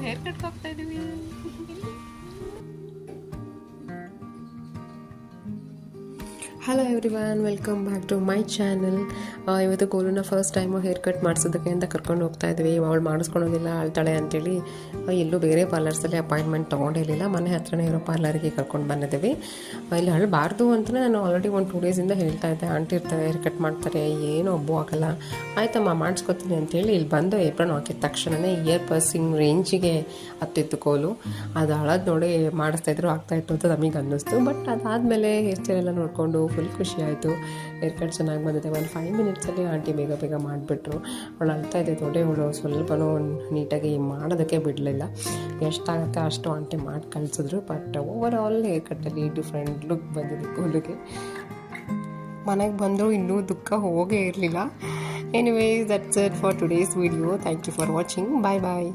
Hair ಕಟ್ಗೆ ಹೋಗ್ತಾ ಇದೀವಿ. Hello everyone, welcome back to my channel. ಇವತ್ತು ಗೋಲುನ ಫಸ್ಟ್ ಟೈಮು ಹೇರ್ ಕಟ್ ಮಾಡಿಸೋದಕ್ಕೆ ಅಂತ ಕರ್ಕೊಂಡು ಹೋಗ್ತಾ ಇದ್ವಿ. ಅವಳು ಮಾಡಿಸ್ಕೊಳೋದಿಲ್ಲ, ಅಳ್ತಾಳೆ ಅಂತೇಳಿ ಎಲ್ಲೂ ಬೇರೆ ಪಾರ್ಲರ್ಸಲ್ಲಿ ಅಪಾಯಿಂಟ್ಮೆಂಟ್ ತೊಗೊಂಡಿರಲಿಲ್ಲ. ಮನೆ ಹತ್ರನೇ ಇರೋ ಪಾರ್ಲರಿಗೆ ಕರ್ಕೊಂಡು ಬಂದಿದ್ದೀವಿ. ಇಲ್ಲಿ ಅಳಬಾರ್ದು ಅಂತಲೇ ನಾನು ಆಲ್ರೆಡಿ ಒಂದು 2 ಡೇಸಿಂದ ಹೇಳ್ತಾ ಇದ್ದೆ. ಆಂಟಿ ಇರ್ತಾರೆ, ಹೇರ್ ಕಟ್ ಮಾಡ್ತಾರೆ, ಏನೂ ಒಬ್ಬು ಆಗಲ್ಲ, ಆಯ್ತಮ್ಮ ಮಾಡಿಸ್ಕೊತೀನಿ ಅಂತೇಳಿ ಇಲ್ಲಿ ಬಂದು ಏಪ್ರನ್ ಹಾಕಿದ ತಕ್ಷಣವೇ ಇಯರ್ ಪರ್ಸಿಂಗ್ ರೇಂಜಿಗೆ ಹತ್ತಿತ್ತು ಕೋಲು. ಅದು ಅಳೋದು ನೋಡಿ ಮಾಡಿಸ್ತಾಯಿದ್ರು, ಆಗ್ತಾಯಿತ್ತು ಅಂತ ನಮಗೆ ಅನ್ನಿಸ್ತು. ಬಟ್ ಅದಾದಮೇಲೆ ಹೇರ್ ಸ್ಟೈಲ್ ಎಲ್ಲ ನೋಡಿಕೊಂಡು ಫುಲ್ ಖುಷಿ ಆಯಿತು. ಹೇರ್ ಕಟ್ ಚೆನ್ನಾಗಿ ಬಂದಿದೆ. ಒಂದು 5 ಮಿನಿಟ್ಸಲ್ಲಿ ಆಂಟಿ ಬೇಗ ಬೇಗ ಮಾಡಿಬಿಟ್ರು. ಅವಳು ಅಳ್ತಾ ಇದೆ ನೋಡಿ, ಅವಳು ಸ್ವಲ್ಪನೂ ನೀಟಾಗಿ ಮಾಡೋದಕ್ಕೆ ಬಿಡಲಿಲ್ಲ. ಎಷ್ಟಾಗುತ್ತೆ ಅಷ್ಟು ಆಂಟಿ ಮಾಡಿ ಕಳಿಸಿದ್ರು. ಬಟ್ ಓವರ್ ಆಲ್ ಹೇರ್ ಕಟ್ಟಲ್ಲಿ ಡಿಫ್ರೆಂಟ್ ಲುಕ್ ಬಂದಿದೆ ಕೋಲಿಗೆ. ಮನೆಗೆ ಬಂದರೂ ಇನ್ನೂ ದುಃಖ ಹೋಗೇ ಇರಲಿಲ್ಲ. Anyways, that's it for today's video. Thank you for watching. Bye bye.